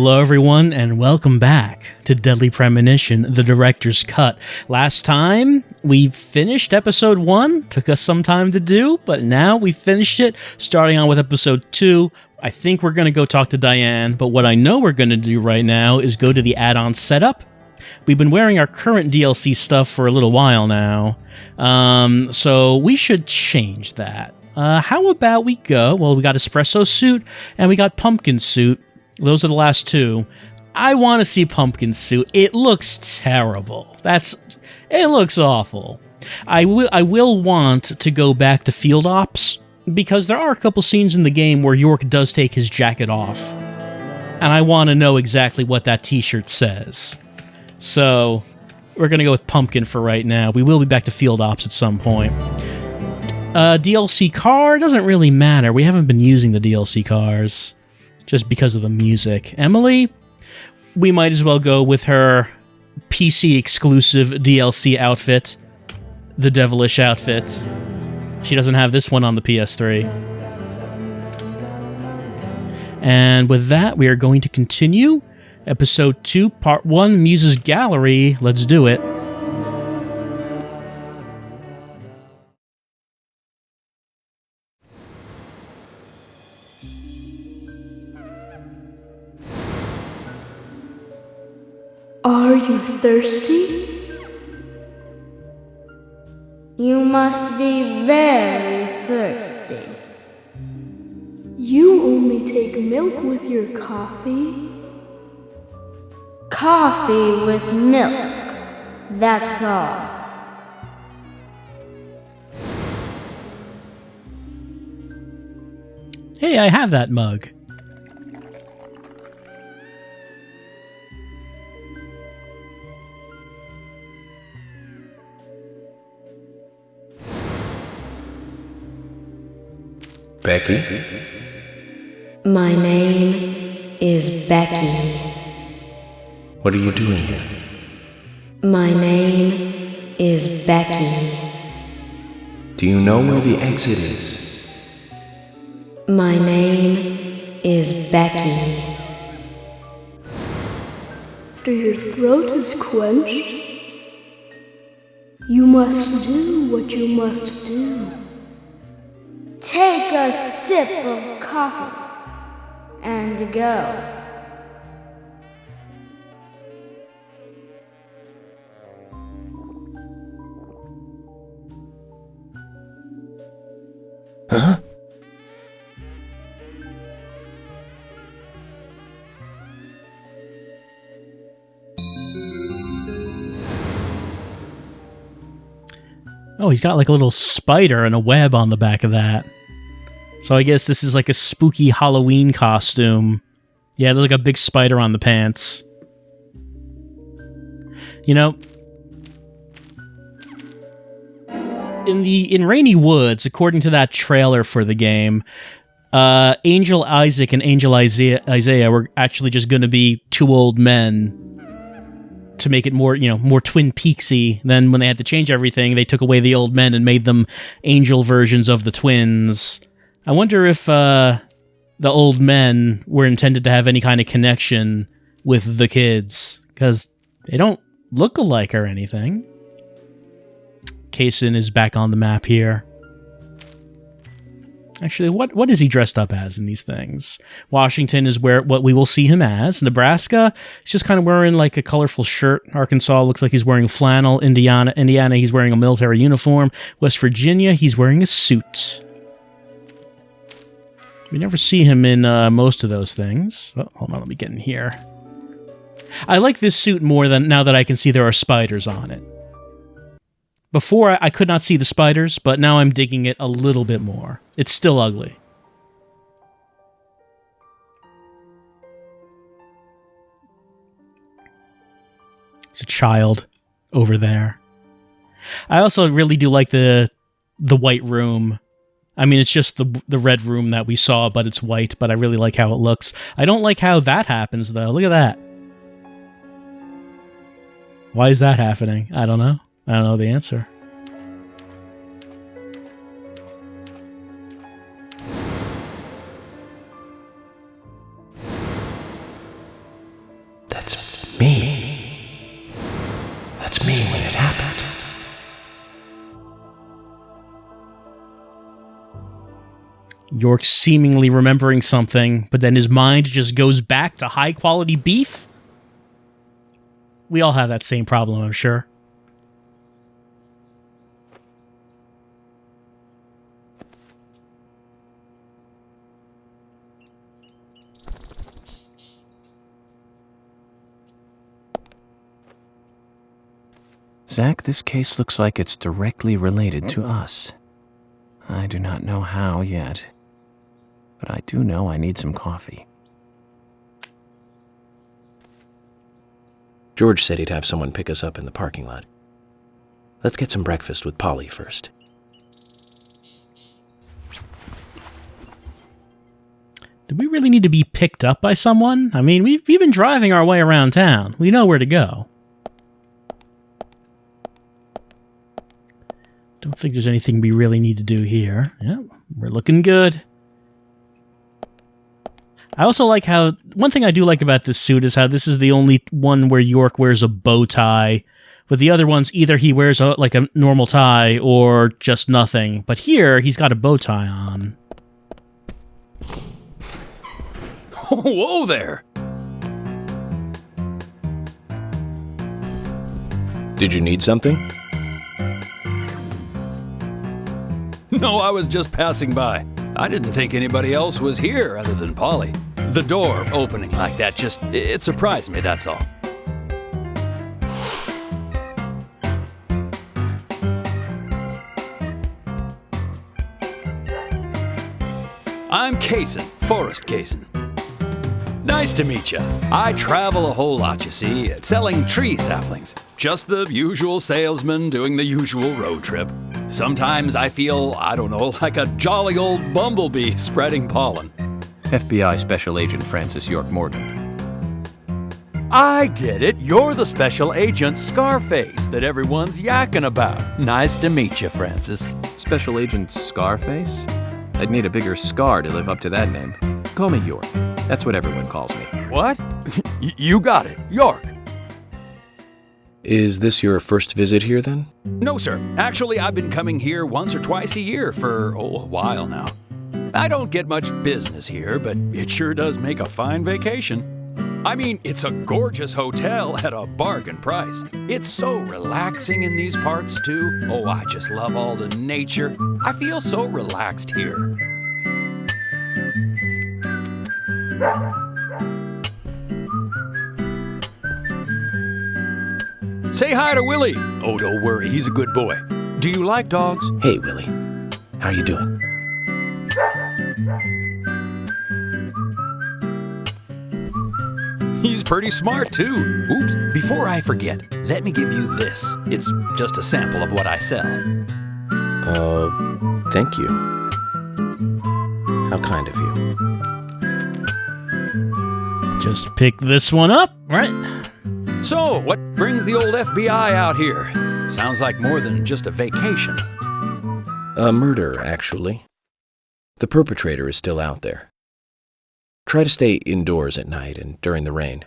Hello everyone, and welcome back to Deadly Premonition, the Director's Cut. Last time, we finished episode 1, took us some time to do, but now we finished it, starting on with episode 2. I think we're going to go talk to Diane, but what I know we're going to do right now is go to the add-on setup. We've been wearing our current DLC stuff for a little while now, so we should change that. How about we go, well, we got Espresso Suit, and we got Pumpkin Suit. Those are the last two. I want to see Pumpkin Suit. It looks terrible. It looks awful. I will want to go back to Field Ops, because there are a couple scenes in the game where York does take his jacket off. And I want to know exactly what that t-shirt says. So, we're going to go with Pumpkin for right now. We will be back to Field Ops at some point. DLC car doesn't really matter. We haven't been using the DLC cars just because of the music. Emily, we might as well go with her PC exclusive DLC outfit, the devilish outfit. She doesn't have this one on the PS3. And with that, we are going to continue episode 2, part 1, Muses Gallery. Let's do it. Are you thirsty? You must be very thirsty. You only take milk with your coffee? Coffee with milk, that's all. Hey, I have that mug. Becky? My name is Becky. What are you doing here? My name is Becky. Do you know where the exit is? My name is Becky. After your throat is quenched, you must do what you must do. Take a sip of coffee and go. Huh? Oh, he's got like a little spider and a web on the back of that. So I guess this is like a spooky Halloween costume. Yeah, there's like a big spider on the pants. You know, in Rainy Woods, according to that trailer for the game, Angel Isaac and Angel Isaiah were actually just going to be two old men to make it more, more Twin Peaksy. Then when they had to change everything, they took away the old men and made them angel versions of the twins. I wonder if the old men were intended to have any kind of connection with the kids, because they don't look alike or anything. Kayson is back on the map here. Actually, what is he dressed up as in these things? Washington is what we will see him as. Nebraska, he's just kind of wearing like a colorful shirt. Arkansas looks like he's wearing flannel. Indiana, he's wearing a military uniform. West Virginia, he's wearing a suit. We never see him in most of those things. Oh, hold on, let me get in here. I like this suit more than now that I can see there are spiders on it. Before, I could not see the spiders, but now I'm digging it a little bit more. It's still ugly. There's a child over there. I also really do like the white room. I mean, it's just the red room that we saw, but it's white, but I really like how it looks. I don't like how that happens, though. Look at that. Why is that happening? I don't know. I don't know the answer. me. That's me when it happened. York seemingly remembering something, but then his mind just goes back to high-quality beef? We all have that same problem, I'm sure. Zach, this case looks like it's directly related to us. I do not know how yet, but I do know I need some coffee. George said he'd have someone pick us up in the parking lot. Let's get some breakfast with Polly first. Do we really need to be picked up by someone? I mean, we've been driving our way around town. We know where to go. Don't think there's anything we really need to do here. Yeah, we're looking good. I also like how... One thing I do like about this suit is how this is the only one where York wears a bow tie. With the other ones, either he wears a normal tie or just nothing. But here, he's got a bow tie on. Whoa there! Did you need something? No, I was just passing by. I didn't think anybody else was here other than Polly. The door opening like that it surprised me, that's all. I'm Kayson, Forrest Kayson. Nice to meet you. I travel a whole lot, you see, selling tree saplings. Just the usual salesman doing the usual road trip. Sometimes I feel, I don't know, like a jolly old bumblebee spreading pollen. FBI Special Agent Francis York Morgan. I get it. You're the special agent Scarface that everyone's yakking about. Nice to meet you, Francis. Special Agent Scarface? I'd need a bigger scar to live up to that name. Call me York. That's what everyone calls me. What? You got it, York. Is this your first visit here, then? No, sir. Actually, I've been coming here once or twice a year for, a while now. I don't get much business here, but it sure does make a fine vacation. I mean, it's a gorgeous hotel at a bargain price. It's so relaxing in these parts, too. Oh, I just love all the nature. I feel so relaxed here. Say hi to Willie. Oh, don't worry, he's a good boy. Do you like dogs? Hey, Willie. How you doing? He's pretty smart, too. Oops, before I forget, let me give you this. It's just a sample of what I sell. Thank you. How kind of you. Just pick this one up, right? So, what brings the old FBI out here? Sounds like more than just a vacation. A murder, actually. The perpetrator is still out there. Try to stay indoors at night and during the rain.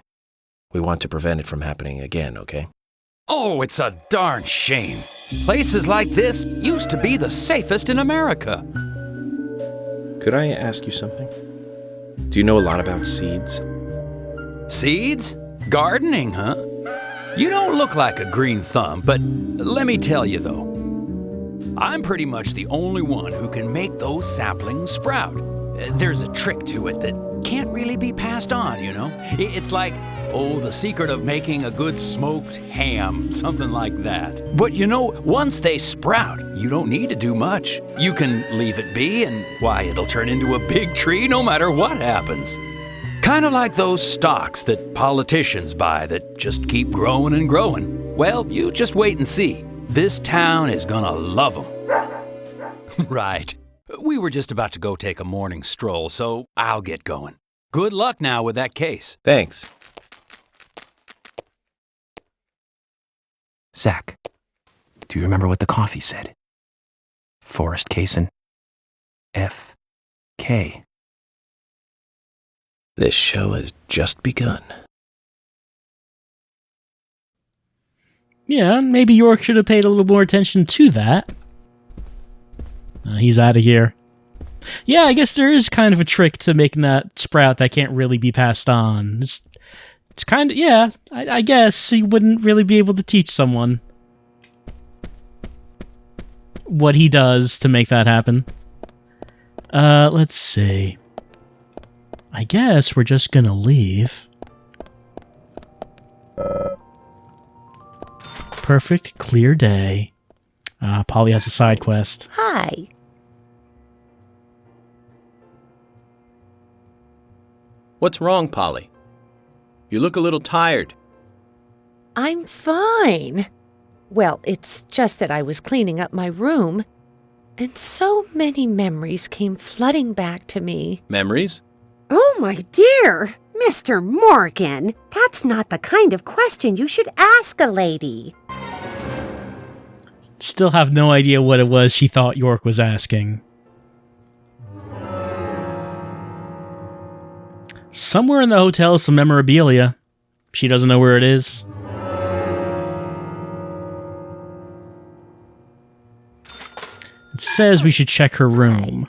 We want to prevent it from happening again, okay? Oh, it's a darn shame. Places like this used to be the safest in America. Could I ask you something? Do you know a lot about seeds? Seeds? Gardening, huh? You don't look like a green thumb, but let me tell you though, I'm pretty much the only one who can make those saplings sprout. There's a trick to it that can't really be passed on, you know? It's like, the secret of making a good smoked ham, something like that. But you know, once they sprout, you don't need to do much. You can leave it be and, why, it'll turn into a big tree no matter what happens. Kind of like those stocks that politicians buy that just keep growing and growing. Well, you just wait and see. This town is gonna love them. Right. We were just about to go take a morning stroll, so I'll get going. Good luck now with that case. Thanks. Zach, do you remember what the coffee said? Forrest Kayson. F.K. This show has just begun. Yeah, maybe York should have paid a little more attention to that. He's out of here. Yeah, I guess there is kind of a trick to making that sprout that can't really be passed on. It's kind of, yeah, I guess he wouldn't really be able to teach someone what he does to make that happen. Let's see. I guess we're just gonna leave. Perfect, clear day. Polly has a side quest. Hi. What's wrong, Polly? You look a little tired. I'm fine. Well, it's just that I was cleaning up my room, and so many memories came flooding back to me. Memories? Oh, my dear! Mr. Morgan, that's not the kind of question you should ask a lady. Still have no idea what it was she thought York was asking. Somewhere in the hotel is some memorabilia. She doesn't know where it is. It says we should check her room.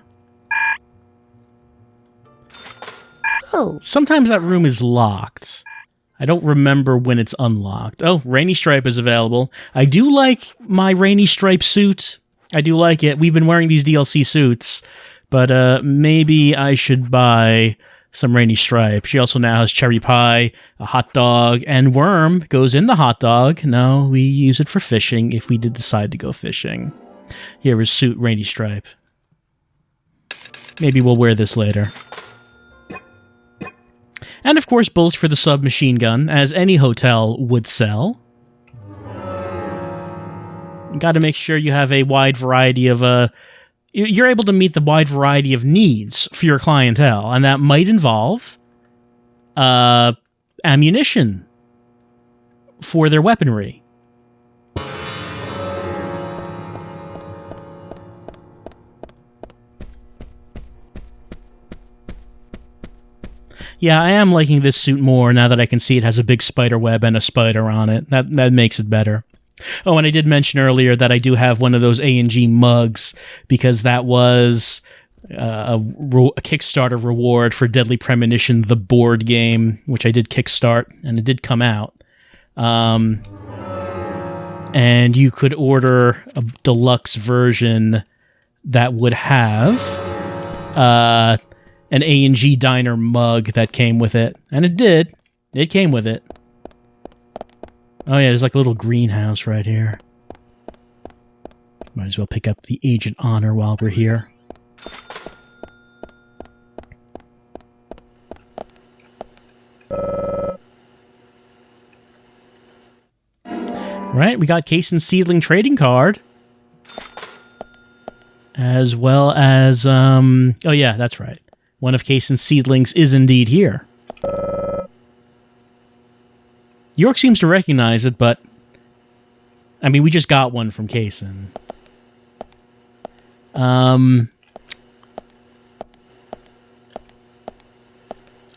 Oh. Sometimes that room is locked. I don't remember when it's unlocked. Oh, Rainy Stripe is available. I do like my Rainy Stripe suit. I do like it. We've been wearing these DLC suits, but maybe I should buy some Rainy Stripe. She also now has cherry pie, a hot dog, and worm goes in the hot dog. No, we use it for fishing if we did decide to go fishing. Here is suit Rainy Stripe. Maybe we'll wear this later. And of course, bullets for the submachine gun, as any hotel would sell. You got to make sure you have a wide variety of you're able to meet the wide variety of needs for your clientele, and that might involve ammunition for their weaponry. Yeah, I am liking this suit more now that I can see it has a big spider web and a spider on it. That makes it better. Oh, and I did mention earlier that I do have one of those A&G mugs because that was a Kickstarter reward for Deadly Premonition, the board game, which I did kickstart, and it did come out. And you could order a deluxe version that would have an A&G Diner mug that came with it. And it did. It came with it. Oh yeah, there's like a little greenhouse right here. Might as well pick up the Agent Honor while we're here. Right, we got Kayson's Seedling Trading Card. As well as, oh yeah, that's right. One of Kayson's seedlings is indeed here. York seems to recognize it, but... I mean, we just got one from Kayson.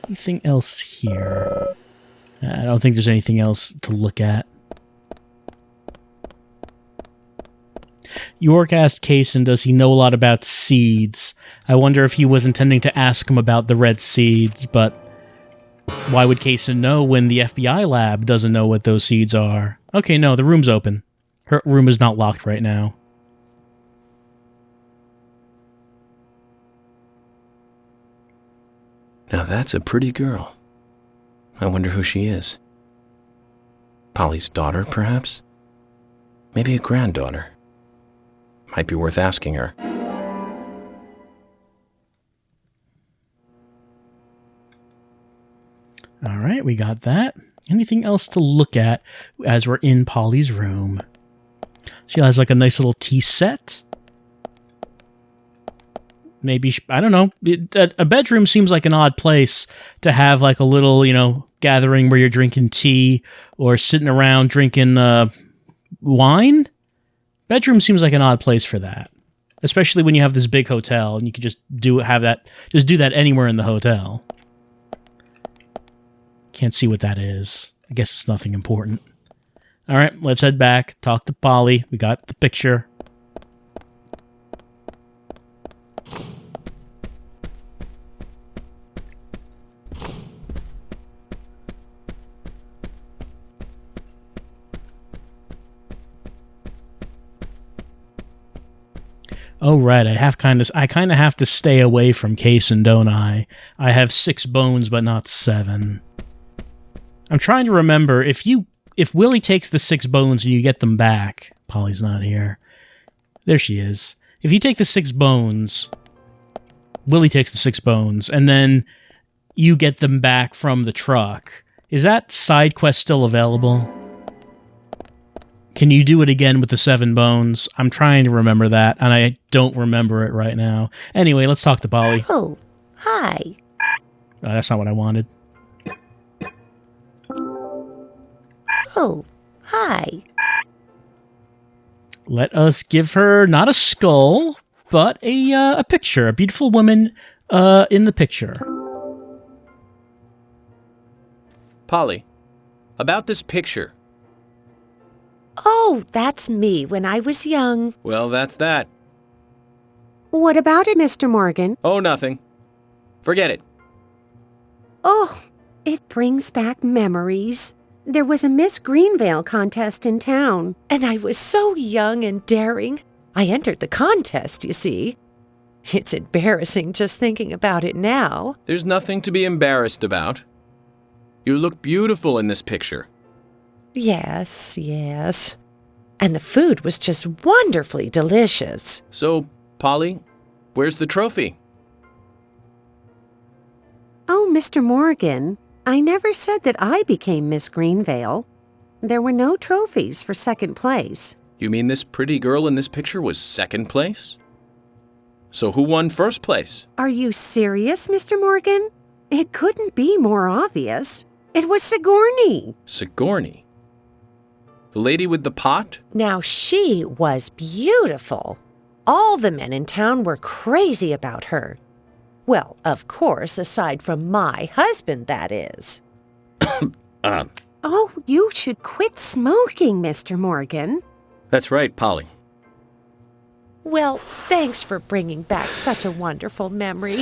Anything else here? I don't think there's anything else to look at. York asked Kayson, does he know a lot about seeds? I wonder if he was intending to ask him about the red seeds, but why would Kayson know when the FBI lab doesn't know what those seeds are? Okay, no, the room's open. Her room is not locked right now. Now that's a pretty girl. I wonder who she is. Polly's daughter, perhaps? Maybe a granddaughter. Might be worth asking her. All right, we got that. Anything else to look at as we're in Polly's room? She has like a nice little tea set. Maybe, I don't know. A bedroom seems like an odd place to have like a little, gathering where you're drinking tea or sitting around drinking wine. Bedroom seems like an odd place for that. Especially when you have this big hotel and you could just do that anywhere in the hotel. Can't see what that is. I guess it's nothing important. All right, let's head back. Talk to Polly. We got the picture. Oh, right. I kind of have to stay away from Kayson, don't I? I have 6 bones, but not 7. I'm trying to remember if Willie takes the 6 bones and you get them back. Polly's not here. There she is. If you take the 6 bones, Willie takes the 6 bones, and then you get them back from the truck. Is that side quest still available? Can you do it again with the 7 bones? I'm trying to remember that, and I don't remember it right now. Anyway, let's talk to Polly. Oh, hi. Oh, that's not what I wanted. Oh, hi. Let us give her not a skull, but a picture. A beautiful woman in the picture. Polly, about this picture. Oh, that's me when I was young. Well, that's that. What about it, Mr. Morgan? Oh, nothing. Forget it. Oh, it brings back memories. There was a Miss Greenvale contest in town. And I was so young and daring. I entered the contest, you see. It's embarrassing just thinking about it now. There's nothing to be embarrassed about. You look beautiful in this picture. Yes. And the food was just wonderfully delicious. So, Polly, where's the trophy? Oh, Mr. Morgan, I never said that I became Miss Greenvale. There were no trophies for second place. You mean this pretty girl in this picture was second place? So who won first place? Are you serious, Mr. Morgan? It couldn't be more obvious. It was Sigourney. Sigourney? The lady with the pot? Now she was beautiful. All the men in town were crazy about her. Well, of course, aside from my husband, that is. Oh, you should quit smoking, Mr. Morgan. That's right, Polly. Well, thanks for bringing back such a wonderful memory.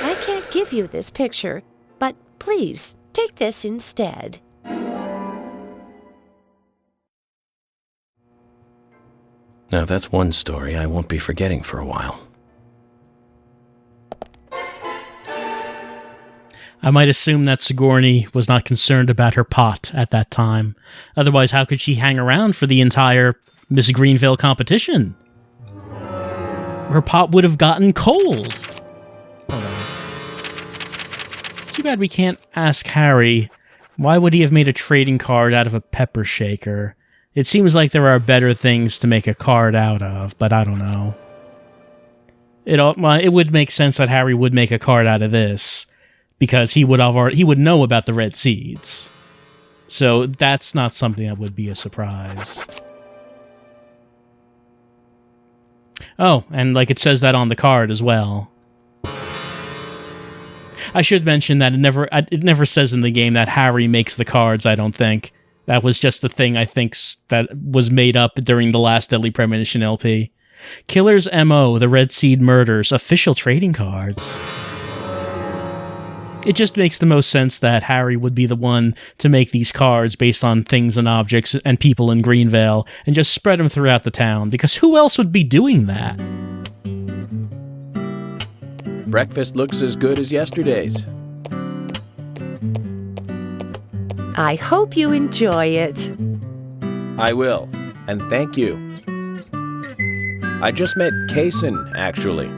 I can't give you this picture, but please take this instead. Now that's one story I won't be forgetting for a while. I might assume that Sigourney was not concerned about her pot at that time. Otherwise, how could she hang around for the entire Miss Greenvale competition? Her pot would have gotten cold. Hold on. Too bad we can't ask Harry, why would he have made a trading card out of a pepper shaker? It seems like there are better things to make a card out of, but I don't know. It would make sense that Harry would make a card out of this, because he would know about the red seeds. So that's not something that would be a surprise. Oh, and like it says that on the card as well. I should mention that it never says in the game that Harry makes the cards, I don't think. That was just a thing I think that was made up during the last Deadly Premonition LP. Killer's M.O., the Red Seed Murders, official trading cards. It just makes the most sense that Harry would be the one to make these cards based on things and objects and people in Greenvale and just spread them throughout the town, because who else would be doing that? Breakfast looks as good as yesterday's. I hope you enjoy it. I will, and thank you. I just met Kayson, actually.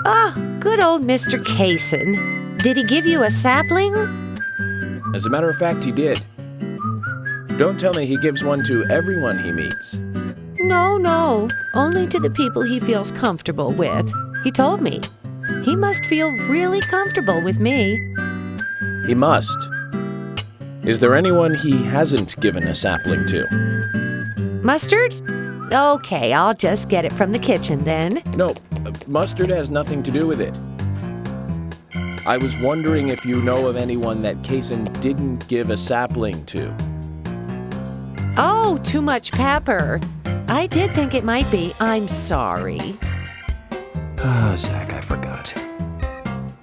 Ah, good old Mr. Kayson. Did he give you a sapling? As a matter of fact, he did. Don't tell me he gives one to everyone he meets. No. Only to the people he feels comfortable with. He told me. He must feel really comfortable with me. He must. Is there anyone he hasn't given a sapling to? Mustard? Okay, I'll just get it from the kitchen then. No, mustard has nothing to do with it. I was wondering if you know of anyone that Kayson didn't give a sapling to. Oh, too much pepper. I did think it might be. I'm sorry. Oh, Zach, I forgot.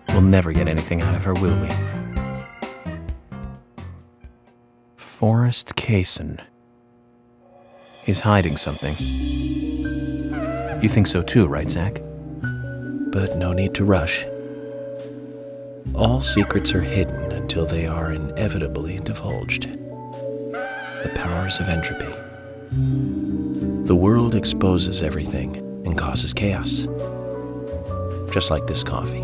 We'll never get anything out of her, will we? Forrest Kayson. He's hiding something. You think so too, right, Zach? But no need to rush. All secrets are hidden until they are inevitably divulged. The powers of entropy. The world exposes everything and causes chaos. Just like this coffee.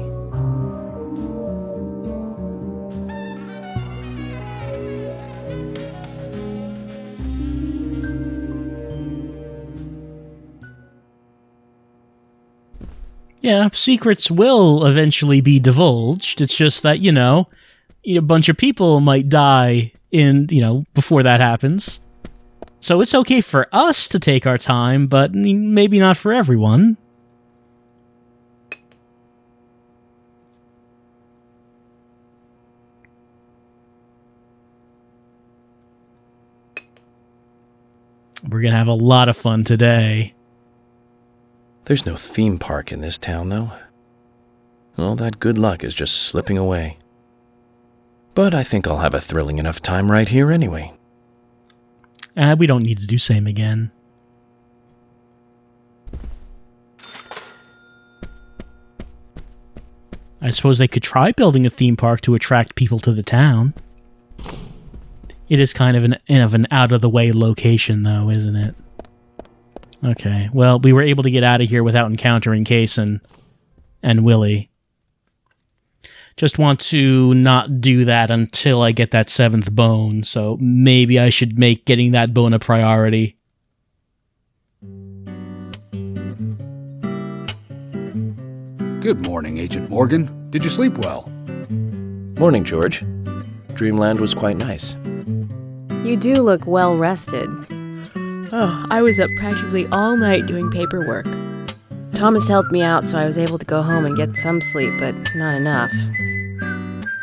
Yeah, secrets will eventually be divulged. It's just that, a bunch of people might die before that happens. So it's okay for us to take our time, but maybe not for everyone. We're going to have a lot of fun today. There's no theme park in this town, though. All that good luck is just slipping away. But I think I'll have a thrilling enough time right here anyway. We don't need to do same again. I suppose they could try building a theme park to attract people to the town. It is kind of an out-of-the-way location, though, isn't it? Okay, well, we were able to get out of here without encountering Kayson and Willie. Just want to not do that until I get that 7th bone, so maybe I should make getting that bone a priority. Good morning, Agent Morgan. Did you sleep well? Morning, George. Dreamland was quite nice. You do look well rested. Oh, I was up practically all night doing paperwork. Thomas helped me out, so I was able to go home and get some sleep, but not enough.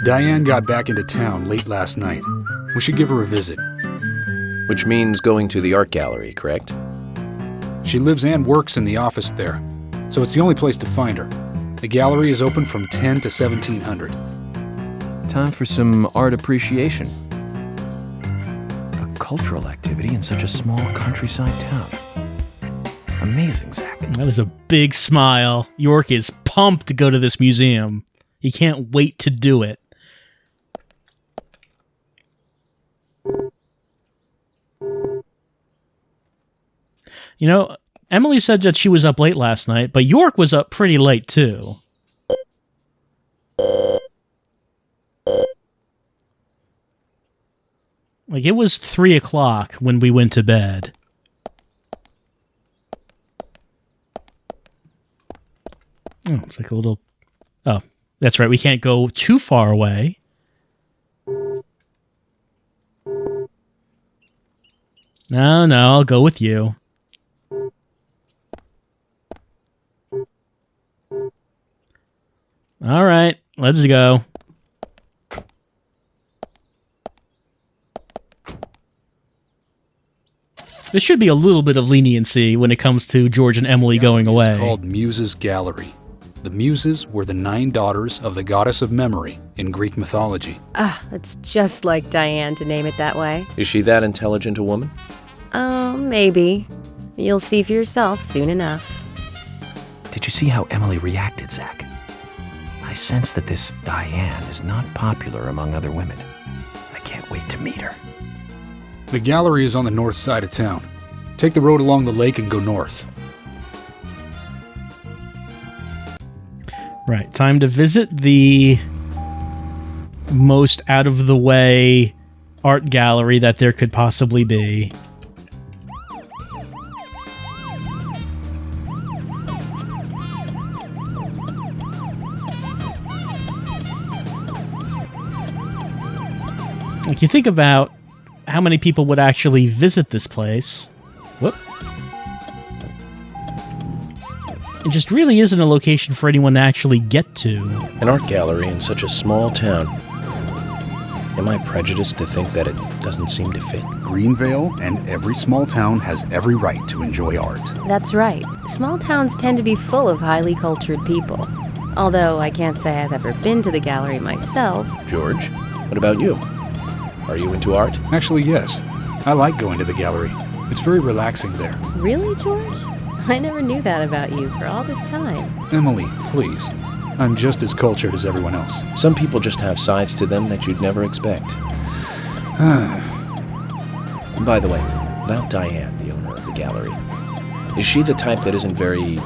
Diane got back into town late last night. We should give her a visit. Which means going to the art gallery, correct? She lives and works in the office there, so it's the only place to find her. The gallery is open from 10 to 1700. Time for some art appreciation. A cultural activity in such a small countryside town. Amazing, Zach. That is a big smile. York is pumped to go to this museum. He can't wait to do it. Emily said that she was up late last night, but York was up pretty late too. Like, it was 3 o'clock when we went to bed. Oh, it's like a little... Oh, that's right. We can't go too far away. No, I'll go with you. All right, let's go. There should be a little bit of leniency when it comes to George and Emily going away. It's called Muses Gallery. The Muses were the 9 daughters of the goddess of memory in Greek mythology. It's just like Diane to name it that way. Is she that intelligent a woman? Maybe. You'll see for yourself soon enough. Did you see how Emily reacted, Zach? I sense that this Diane is not popular among other women. I can't wait to meet her. The gallery is on the north side of town. Take the road along the lake and go north. Right, time to visit the most out-of-the-way art gallery that there could possibly be. Like, you think about how many people would actually visit this place. Whoop. It just really isn't a location for anyone to actually get to. An art gallery in such a small town. Am I prejudiced to think that it doesn't seem to fit? Greenvale and every small town has every right to enjoy art. That's right. Small towns tend to be full of highly cultured people. Although I can't say I've ever been to the gallery myself. George, what about you? Are you into art? Actually, yes. I like going to the gallery. It's very relaxing there. Really, George? I never knew that about you for all this time. Emily, please. I'm just as cultured as everyone else. Some people just have sides to them that you'd never expect. By the way, about Diane, the owner of the gallery. Is she the type that isn't very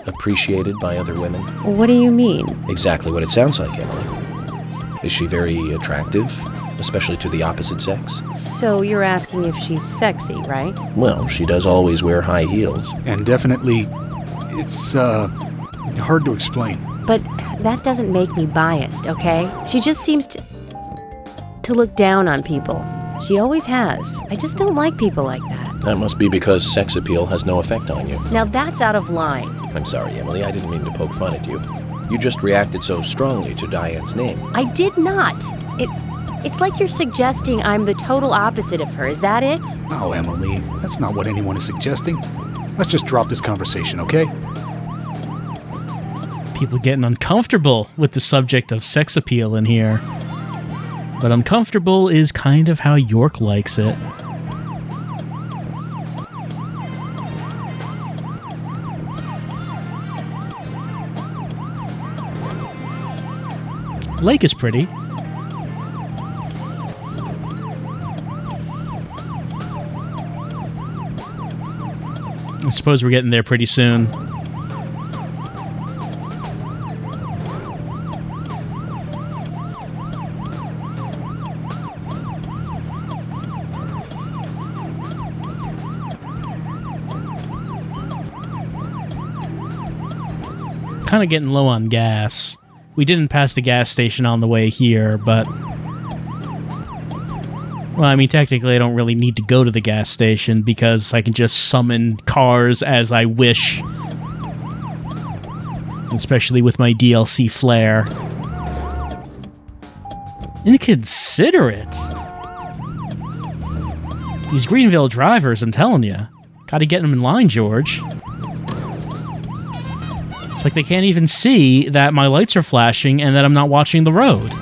appreciated by other women? What do you mean? Exactly what it sounds like, Emily. Is she very attractive, especially to the opposite sex? So you're asking if she's sexy, right? Well, she does always wear high heels. And definitely, it's, hard to explain. But that doesn't make me biased, okay? She just seems to look down on people. She always has. I just don't like people like that. That must be because sex appeal has no effect on you. Now that's out of line. I'm sorry, Emily. I didn't mean to poke fun at you. You just reacted so strongly to Diane's name. I did not. It's like you're suggesting I'm the total opposite of her. Is that it? Oh, Emily, that's not what anyone is suggesting. Let's just drop this conversation, okay? People getting uncomfortable with the subject of sex appeal in here. But uncomfortable is kind of how York likes it. Lake is pretty. I suppose we're getting there pretty soon. Kind of getting low on gas. We didn't pass the gas station on the way here, but... Well, I mean, technically I don't really need to go to the gas station because I can just summon cars as I wish. Especially with my DLC flair. Inconsiderate. These Greenville drivers, I'm telling you. Gotta get them in line, George. It's like they can't even see that my lights are flashing and that I'm not watching the road.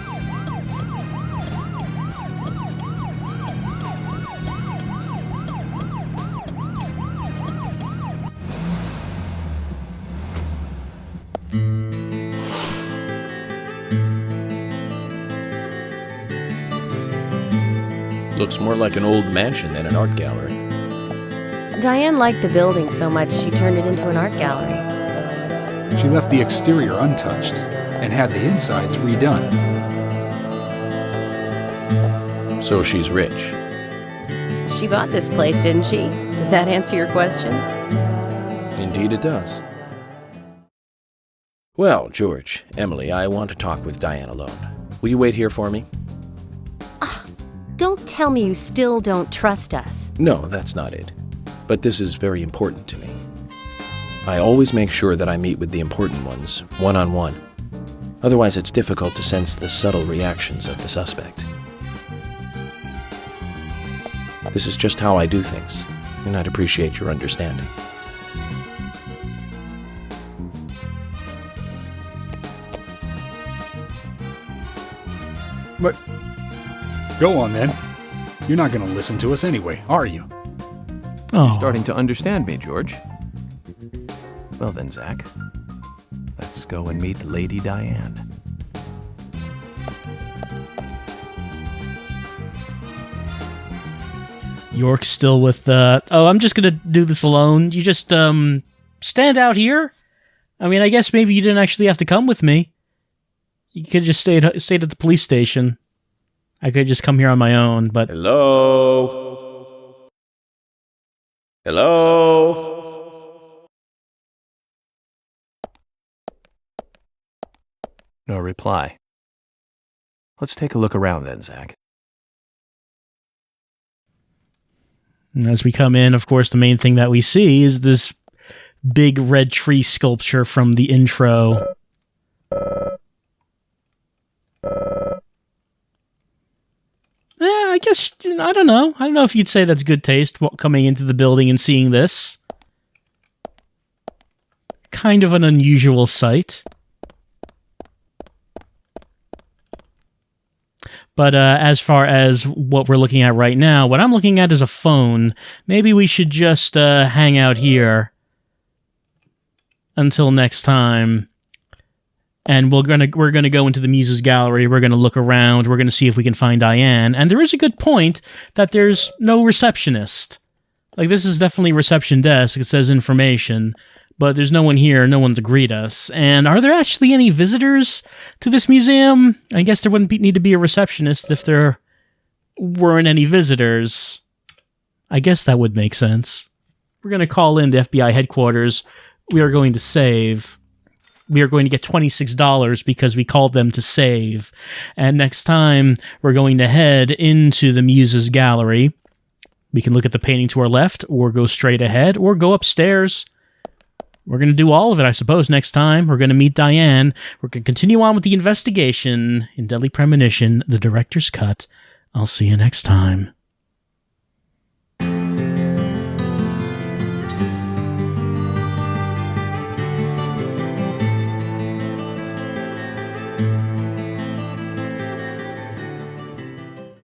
Looks more like an old mansion than an art gallery. Diane liked the building so much she turned it into an art gallery. She left the exterior untouched and had the insides redone. So she's rich. She bought this place, didn't she? Does that answer your question? Indeed it does. Well, George, Emily, I want to talk with Diane alone. Will you wait here for me? Don't tell me you still don't trust us. No, that's not it. But this is very important to me. I always make sure that I meet with the important ones, one-on-one. Otherwise, it's difficult to sense the subtle reactions of the suspect. This is just how I do things, and I'd appreciate your understanding. But... Go on, then. You're not going to listen to us anyway, are you? Oh. You're starting to understand me, George. Well then, Zach, let's go and meet Lady Diane. York's still with the... Oh, I'm just gonna do this alone. You just, stand out here? I mean, I guess maybe you didn't actually have to come with me. You could just stayed at the police station. I could just come here on my own, but... Hello? Hello? No reply. Let's take a look around then, Zach. And as we come in, of course, the main thing that we see is this big red tree sculpture from the intro. guess, I don't know. I don't know if you'd say that's good taste, coming into the building and seeing this. Kind of an unusual sight. But as far as what we're looking at right now, what I'm looking at is a phone. Maybe we should just hang out here until next time. And we're gonna go into the Muses gallery. We're gonna look around. We're gonna see if we can find Diane. And there is a good point that there's no receptionist. Like, this is definitely reception desk. It says information. But there's no one here, no one to greet us. And are there actually any visitors to this museum? I guess there wouldn't need to be a receptionist if there weren't any visitors. I guess that would make sense. We're going to call in the FBI headquarters. We are going to save. We are going to get $26 because we called them to save. And next time, we're going to head into the Muses gallery. We can look at the painting to our left, or go straight ahead, or go upstairs. We're going to do all of it, I suppose, next time. We're going to meet Diane. We're going to continue on with the investigation in Deadly Premonition, the director's cut. I'll see you next time.